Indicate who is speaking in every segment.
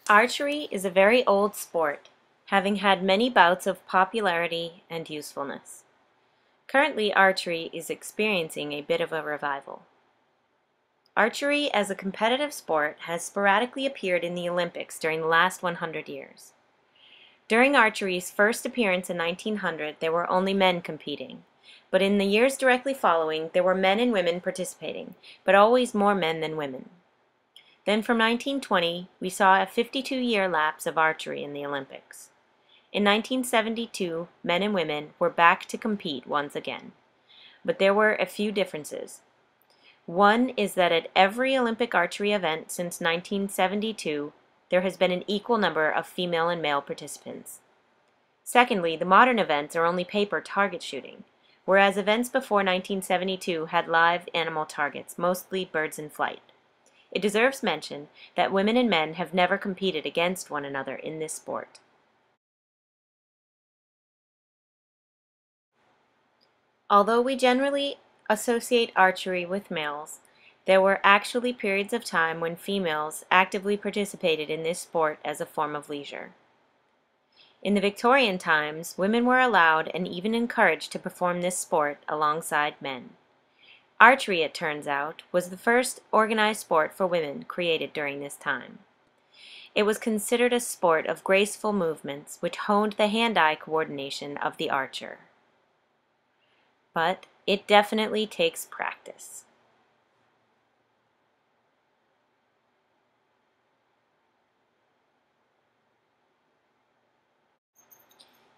Speaker 1: Archery is a very old sport, having had many bouts of popularity and usefulness. Currently, archery is experiencing a bit of a revival. Archery as a competitive sport has sporadically appeared in the Olympics during the last 100 years. During archery's first appearance in 1900, there were only men competing, but in the years directly following, there were men and women participating, but always more men than women. Then from 1920, we saw a 52-year lapse of archery in the Olympics. In 1972, men and women were back to compete once again. But there were a few differences. One is that at every Olympic archery event since 1972, there has been an equal number of female and male participants. Secondly, the modern events are only paper target shooting, whereas events before 1972 had live animal targets, mostly birds in flight. It deserves mention that women and men have never competed against one another in this sport. Although we generally associate archery with males, there were actually periods of time when females actively participated in this sport as a form of leisure. In the Victorian times, women were allowed and even encouraged to perform this sport alongside men. Archery, it turns out, was the first organized sport for women created during this time. It was considered a sport of graceful movements which honed the hand-eye coordination of the archer. But it definitely takes practice.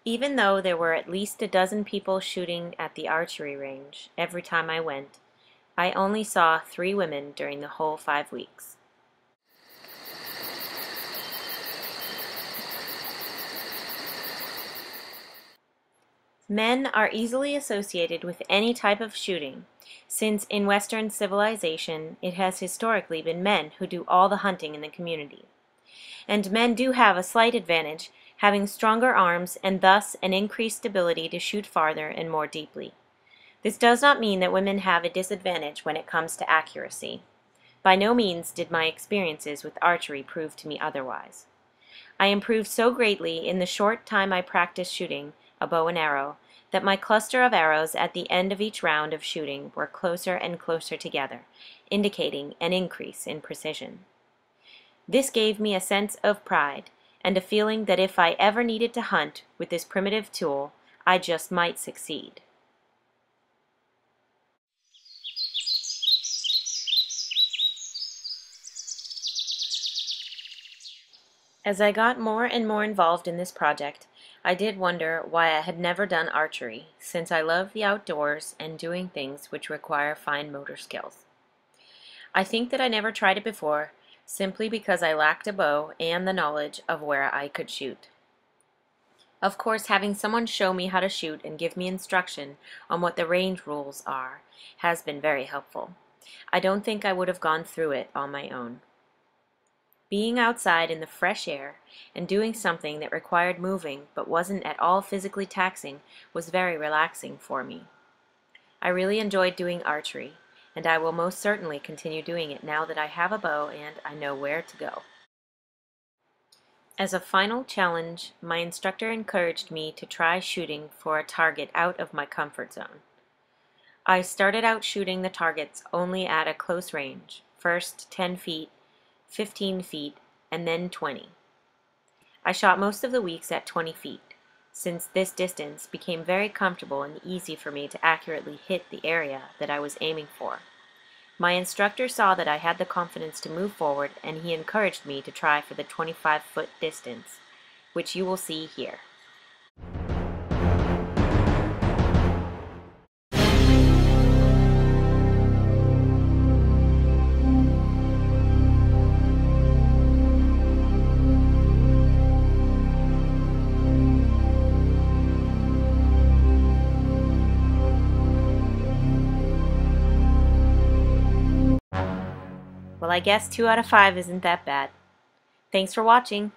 Speaker 1: Even though there were at least a dozen people shooting at the archery range every time I went, I only saw 3 women during the whole 5 weeks. Men are easily associated with any type of shooting, since in Western civilization it has historically been men who do all the hunting in the community. And men do have a slight advantage, having stronger arms and thus an increased ability to shoot farther and more deeply. This does not mean that women have a disadvantage when it comes to accuracy. By no means did my experiences with archery prove to me otherwise. I improved so greatly in the short time I practiced shooting a bow and arrow that my cluster of arrows at the end of each round of shooting were closer and closer together, indicating an increase in precision. This gave me a sense of pride and a feeling that if I ever needed to hunt with this primitive tool, I just might succeed. As I got more and more involved in this project, I did wonder why I had never done archery, since I love the outdoors and doing things which require fine motor skills. I think that I never tried it before, simply because I lacked a bow and the knowledge of where I could shoot. Of course, having someone show me how to shoot and give me instruction on what the range rules are has been very helpful. I don't think I would have gone through it on my own. Being outside in the fresh air and doing something that required moving but wasn't at all physically taxing was very relaxing for me. I really enjoyed doing archery, and I will most certainly continue doing it now that I have a bow and I know where to go. As a final challenge, my instructor encouraged me to try shooting for a target out of my comfort zone. I started out shooting the targets only at a close range, first 10 feet, 15 feet, and then 20. I shot most of the weeks at 20 feet, since this distance became very comfortable and easy for me to accurately hit the area that I was aiming for. My instructor saw that I had the confidence to move forward, and he encouraged me to try for the 25-foot distance, which you will see here. Well, I guess 2 out of 5 isn't that bad. Thanks for watching.